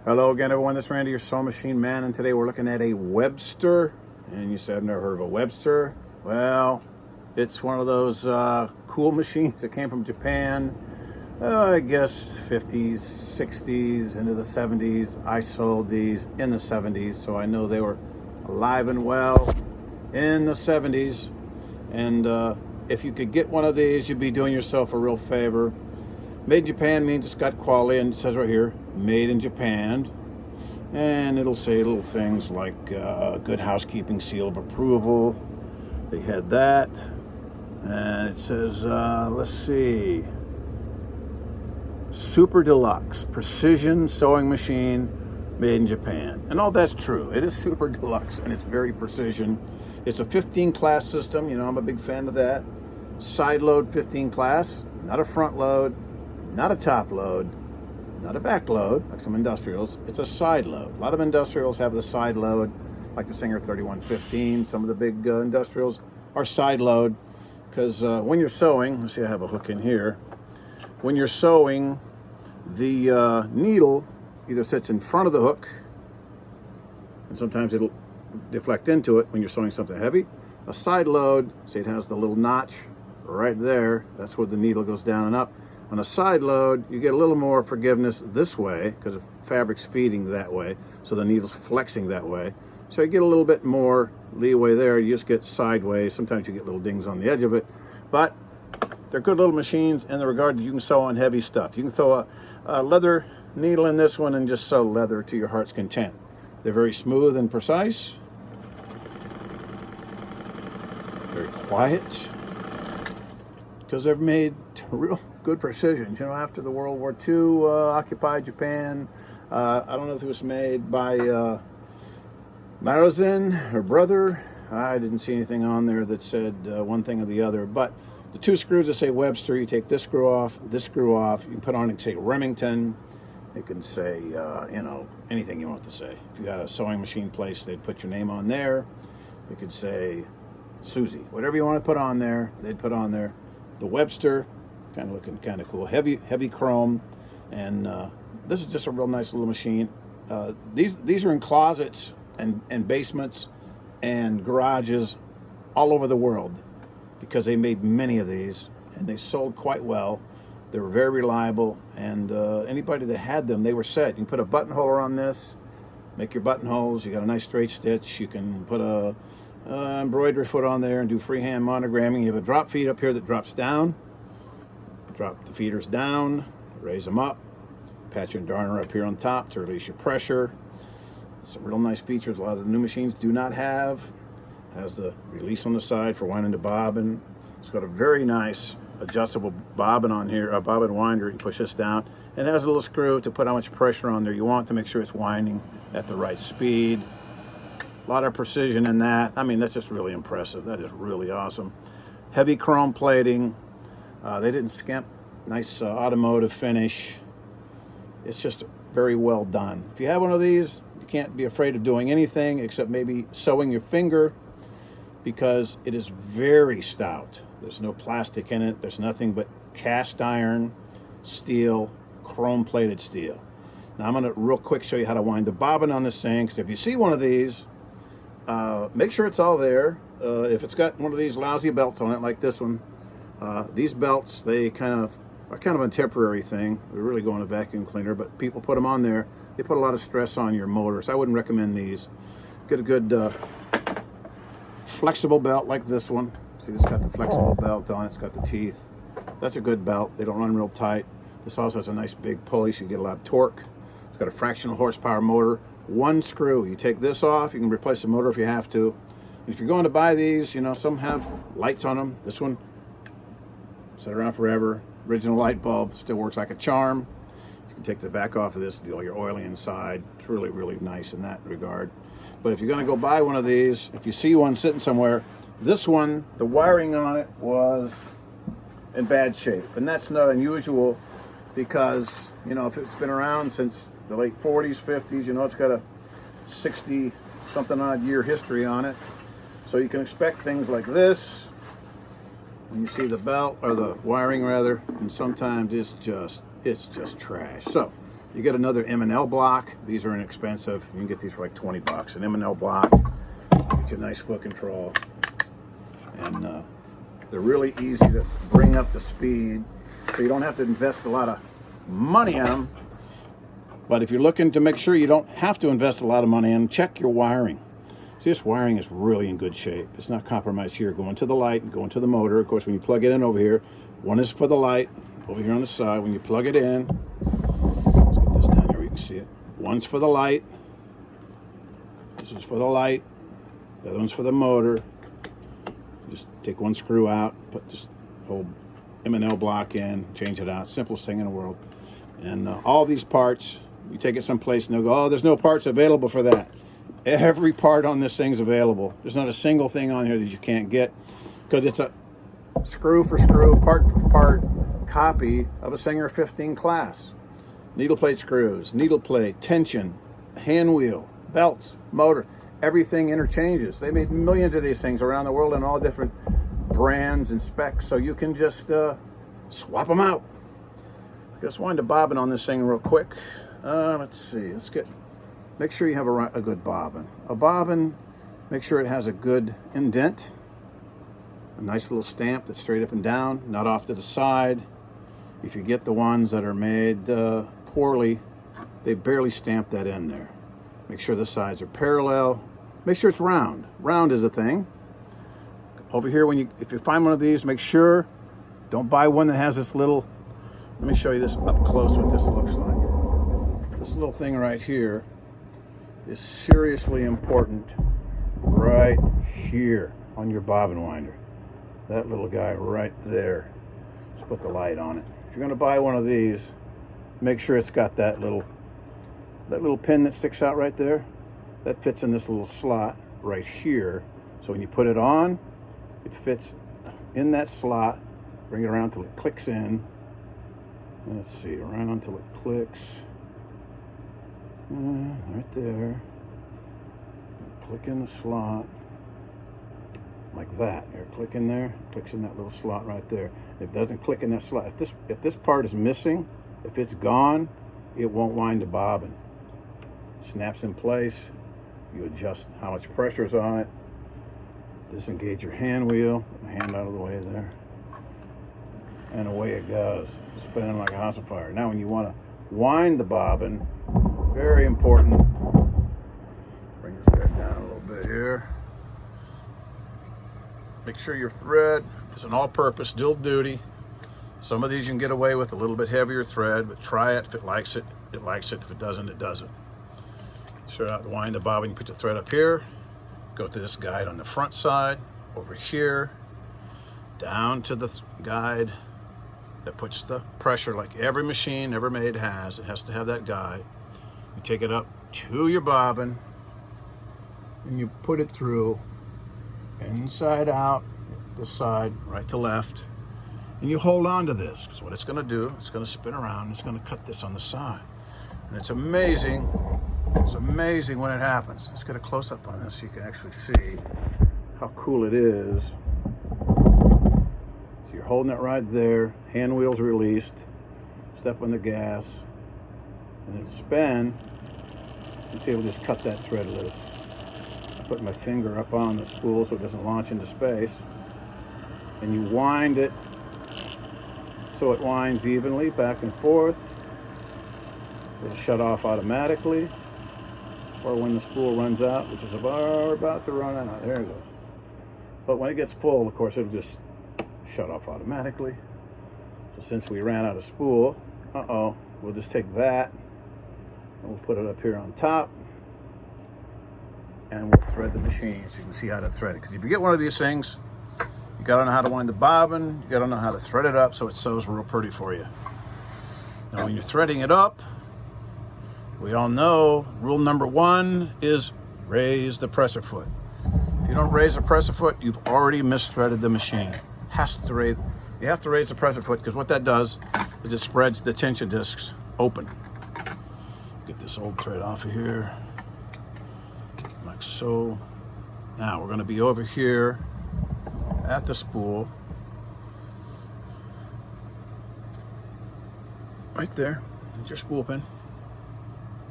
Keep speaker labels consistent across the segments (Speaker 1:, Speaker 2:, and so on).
Speaker 1: Hello again, everyone. This is Randy, your sewing machine man, and today we're looking at a Webster. And you said, I've never heard of a Webster. Well, it's one of those cool machines that came from Japan, I guess 50s, 60s, into the 70s. I sold these in the 70s, so I know they were alive and well in the 70s. And if you could get one of these, you'd be doing yourself a real favor. Made in Japan means it's got quality, and it says right here, made in Japan. And it'll say little things like good housekeeping seal of approval. They had that. And it says, let's see, super deluxe precision sewing machine made in Japan. And all that's true. It is super deluxe and it's very precision. It's a 15 class system. You know, I'm a big fan of that. Side load 15 class, not a front load, not a top load, not a back load like some industrials. It's a side load. A lot of industrials have the side load, like the Singer 3115. Some of the big industrials are side load because when you're sewing, let's see, I have a hook in here. When you're sewing, the needle either sits in front of the hook, and sometimes it'll deflect into it when you're sewing something heavy. A side load, see, it has the little notch right there. That's where the needle goes down and up. On a side load, you get a little more forgiveness this way because the fabric's feeding that way, so the needle's flexing that way. So you get a little bit more leeway there. You just get sideways. Sometimes you get little dings on the edge of it, but they're good little machines in the regard that you can sew on heavy stuff. You can throw a leather needle in this one and just sew leather to your heart's content. They're very smooth and precise, very quiet, because they're made to real good precision. You know, after the World War II occupied Japan, I don't know if it was made by Maruzen, her brother. I didn't see anything on there that said one thing or the other, but the two screws that say Webster, you take this screw off, you can put on it, say Remington. It can say, you know, anything you want to say. If you had a sewing machine place, they'd put your name on there. It could say Susie, whatever you want to put on there, they'd put on there. The Webster, kind of looking kind of cool, heavy chrome, and this is just a real nice little machine. These are in closets and basements and garages all over the world because they made many of these and they sold quite well. They were very reliable, and anybody that had them, they were set. You can put a buttonhole on this, make your buttonholes. You got a nice straight stitch. You can put a embroidery foot on there and do freehand monogramming. You have a drop feed up here that drops down. Drop the feeders down, raise them up, patch and darner up here on top to release your pressure. Some real nice features a lot of the new machines do not have. Has the release on the side for winding the bobbin. It's got a very nice adjustable bobbin on here, a bobbin winder. You push this down, and it has a little screw to put how much pressure on there you want to make sure it's winding at the right speed. A lot of precision in that. I mean, that's just really impressive. That is really awesome. Heavy chrome plating. They didn't skimp. Nice automotive finish. It's just very well done. If you have one of these, you can't be afraid of doing anything except maybe sewing your finger, because it is very stout. There's no plastic in it. There's nothing but cast iron, steel, chrome plated steel. Now I'm going to real quick show you how to wind the bobbin on this thing, because if you see one of these, make sure it's all there. If it's got one of these lousy belts on it like this one, these belts, they are kind of a temporary thing. They're really going to vacuum cleaner, but people put them on there. They put a lot of stress on your motor, so I wouldn't recommend these. Get a good flexible belt like this one. See, this got the flexible belt on it. It's got the teeth. That's a good belt. They don't run real tight. This also has a nice big pulley, so you get a lot of torque. It's got a fractional horsepower motor. One screw. You take this off, you can replace the motor if you have to. And if you're going to buy these, you know, some have lights on them. This one, set around forever. Original light bulb, still works like a charm. You can take the back off of this, do all your oiling inside. It's really, really nice in that regard. But if you're going to go buy one of these, if you see one sitting somewhere, this one, the wiring on it was in bad shape. And that's not unusual because, you know, if it's been around since the late 40s, 50s, you know, it's got a 60-something odd year history on it. So you can expect things like this. When you see the belt, or the wiring rather, and sometimes it's just trash. So You get another M&L block. These are inexpensive. You can get these for like 20 bucks. An M&L block, get you a nice foot control. And they're really easy to bring up to speed, so you don't have to invest a lot of money in them. But if you're looking to make sure you don't have to invest a lot of money in them, check your wiring. See, this wiring is really in good shape. It's not compromised here. Going to the light and going to the motor. Of course, when you plug it in over here, one is for the light over here on the side. When you plug it in, let's get this down here where you can see it. One's for the light. This is for the light. The other one's for the motor. Just take one screw out, put this whole M&L block in, change it out. Simplest thing in the world. And all these parts, you take it someplace and they'll go, oh, there's no parts available for that. Every part on this thing's available. There's not a single thing on here that you can't get, because it's a screw for screw, part for part copy of a Singer 15 class. Needle plate screws, needle plate, tension, hand wheel, belts, motor, everything interchanges. They made millions of these things around the world in all different brands and specs, so you can just swap them out. Just wind a bobbin on this thing real quick. Let's see, make sure you have a good bobbin. A bobbin, make sure it has a good indent, a nice little stamp that's straight up and down, not off to the side. If you get the ones that are made poorly, they barely stamp that in there. Make sure the sides are parallel. Make sure it's round. Round is a thing. Over here, if you find one of these, make sure, don't buy one that has this little, let me show you this up close what this looks like. This little thing right here is seriously important right here on your bobbin winder. That little guy right there. Let's put the light on it. If you're going to buy one of these, make sure it's got that little pin that sticks out right there. That fits in this little slot right here. So when you put it on, it fits in that slot. Bring it around till it clicks in. Let's see, around until it clicks. Right there. Click in the slot. Like that. Here, click in there. Clicks in that little slot right there. If it doesn't click in that slot, if this part is missing, if it's gone, it won't wind the bobbin. Snaps in place. You adjust how much pressure is on it. Disengage your hand wheel. Put my hand out of the way there. And away it goes. Spinning like a house of fire. Now when you want to wind the bobbin, very important. Bring this back down a little bit here. Make sure your thread is an all-purpose, dual duty. Some of these you can get away with a little bit heavier thread, but try it. If it likes it, it likes it. If it doesn't, it doesn't. Start out to wind the bobbin, you put the thread up here, go to this guide on the front side, over here, down to the guide that puts the pressure like every machine ever made has. It has to have that guide. You take it up to your bobbin and you put it through inside out, this side, right to left, and you hold on to this, because what it's going to do, it's going to spin around, it's going to cut this on the side. And it's amazing when it happens. Let's get a close-up on this so you can actually see how cool it is. So you're holding it right there, hand wheel's released, step on the gas, and then spin, and see it'll just cut that thread loose. I put my finger up on the spool so it doesn't launch into space, and you wind it so it winds evenly back and forth. It'll shut off automatically, or when the spool runs out, which is about to run out. There it goes. But when it gets full, of course, it'll just shut off automatically. So since we ran out of spool, we'll just take that and we'll put it up here on top, and we'll thread the machine so you can see how to thread it. Because if you get one of these things, you gotta know how to wind the bobbin, you gotta know how to thread it up so it sews real pretty for you. Now when you're threading it up, we all know rule number 1 is raise the presser foot. If you don't raise the presser foot, you've already misthreaded the machine. You have to raise the presser foot, because what that does is it spreads the tension discs open. Get this old thread off of here, like so. Now we're going to be over here at the spool, right there. That's your spool pin.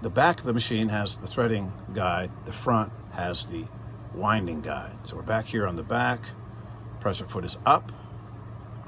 Speaker 1: the back of the machine has the threading guide. The front has the winding guide. So we're back here on the back. Pressure foot is up.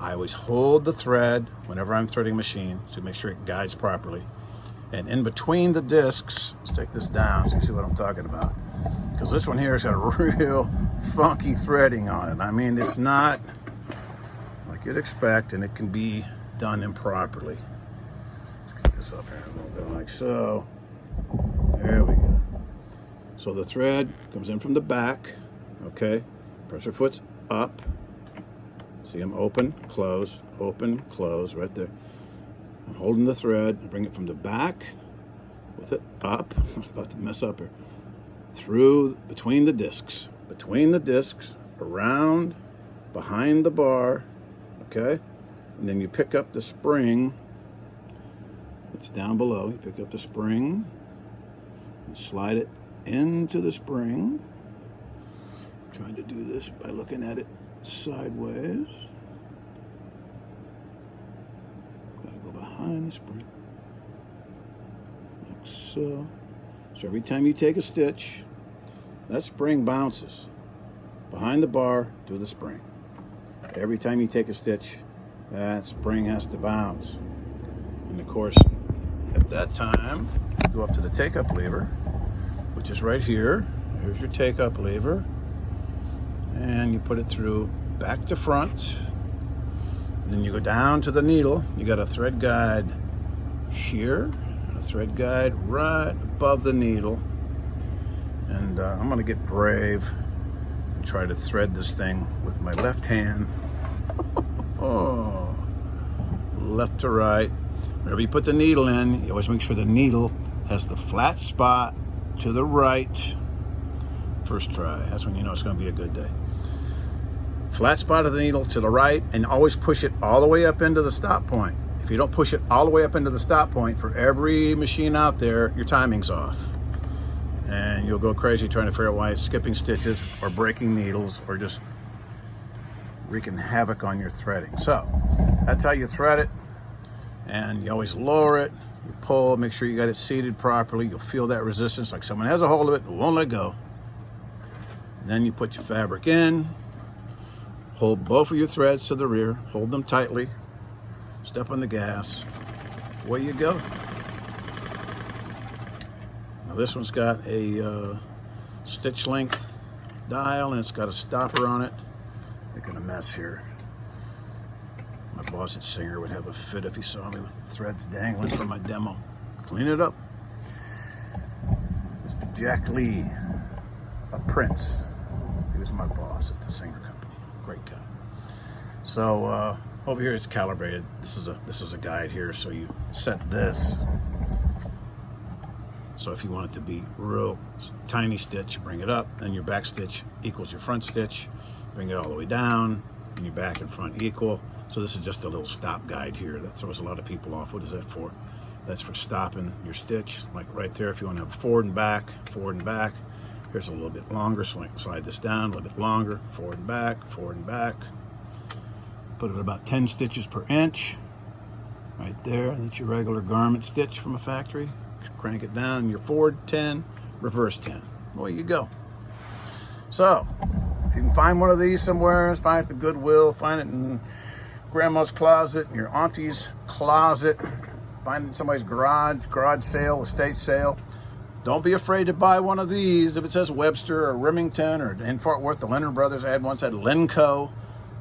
Speaker 1: I always hold the thread whenever I'm threading a machine to make sure it guides properly. And in between the discs, let's take this down so you see what I'm talking about. Because this one here has got a real funky threading on it. I mean, it's not like you'd expect, and it can be done improperly. Let's get this up here a little bit like so. There we go. So the thread comes in from the back, okay? Pressure foot's up. See them open, close, right there. I'm holding the thread, I bring it from the back with it up. I'm about to mess up here. Through, between the discs, around, behind the bar, okay? And then you pick up the spring. It's down below. You pick up the spring and slide it into the spring. I'm trying to do this by looking at it sideways. Gotta go behind the spring, like so. So every time you take a stitch, that spring bounces behind the bar to the spring. Every time you take a stitch, that spring has to bounce. And of course, at that time, you go up to the take-up lever, which is right here. Here's your take-up lever. And you put it through back to front. And then you go down to the needle. You got a thread guide here, and a thread guide right above the needle. And I'm gonna get brave and try to thread this thing with my left hand. Oh, left to right. Whenever you put the needle in, you always make sure the needle has the flat spot to the right. First try, that's when you know it's gonna be a good day. Flat spot of the needle to the right, and always push it all the way up into the stop point. If you don't push it all the way up into the stop point, for every machine out there, your timing's off. And you'll go crazy trying to figure out why it's skipping stitches or breaking needles or just wreaking havoc on your threading. So that's how you thread it. And you always lower it, you pull, make sure you got it seated properly. You'll feel that resistance, like someone has a hold of it and won't let go. And then you put your fabric in, hold both of your threads to the rear, hold them tightly, step on the gas, away you go. Now this one's got a stitch length dial, and it's got a stopper on it. Making a mess here. My boss at Singer would have a fit if he saw me with the threads dangling from my demo. Clean it up. Mr. Jack Lee, a prince. He was my boss at the Singer company. Great guy. So over here it's calibrated. This is a guide here, so you set this. So if you want it to be real tiny stitch, you bring it up, then your back stitch equals your front stitch. Bring it all the way down, and your back and front equal. So this is just a little stop guide here that throws a lot of people off. What is that for? That's for stopping your stitch, like right there. If you want to have forward and back, here's a little bit longer. Slide this down, a little bit longer, forward and back. Put it at about 10 stitches per inch. Right there, that's your regular garment stitch from a factory. Crank it down, you're forward 10, reverse 10. Away you go. So, if you can find one of these somewhere, find it at the Goodwill, find it in grandma's closet, in your auntie's closet, find it in somebody's garage sale, estate sale. Don't be afraid to buy one of these. If it says Webster or Remington, or in Fort Worth, the Leonard Brothers had one, said Lenco.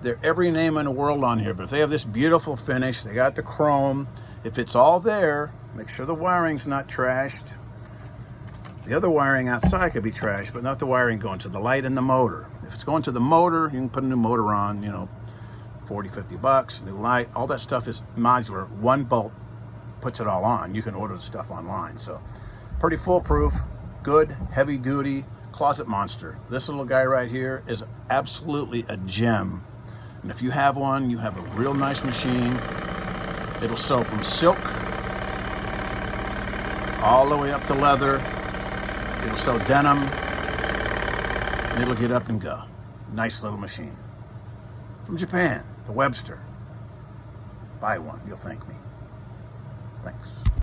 Speaker 1: They're every name in the world on here, but if they have this beautiful finish, they got the chrome. If it's all there, make sure the wiring's not trashed. The other wiring outside could be trashed, but not the wiring going to the light and the motor. If it's going to the motor, you can put a new motor on, 40, 50 bucks, new light, all that stuff is modular. One bolt puts it all on. You can order the stuff online. So pretty foolproof, good, heavy duty closet monster. This little guy right here is absolutely a gem. And if you have one, you have a real nice machine. It'll sew from silk all the way up to leather. It'll sew denim, and it'll get up and go. Nice little machine. From Japan, the Webster. Buy one, you'll thank me. Thanks.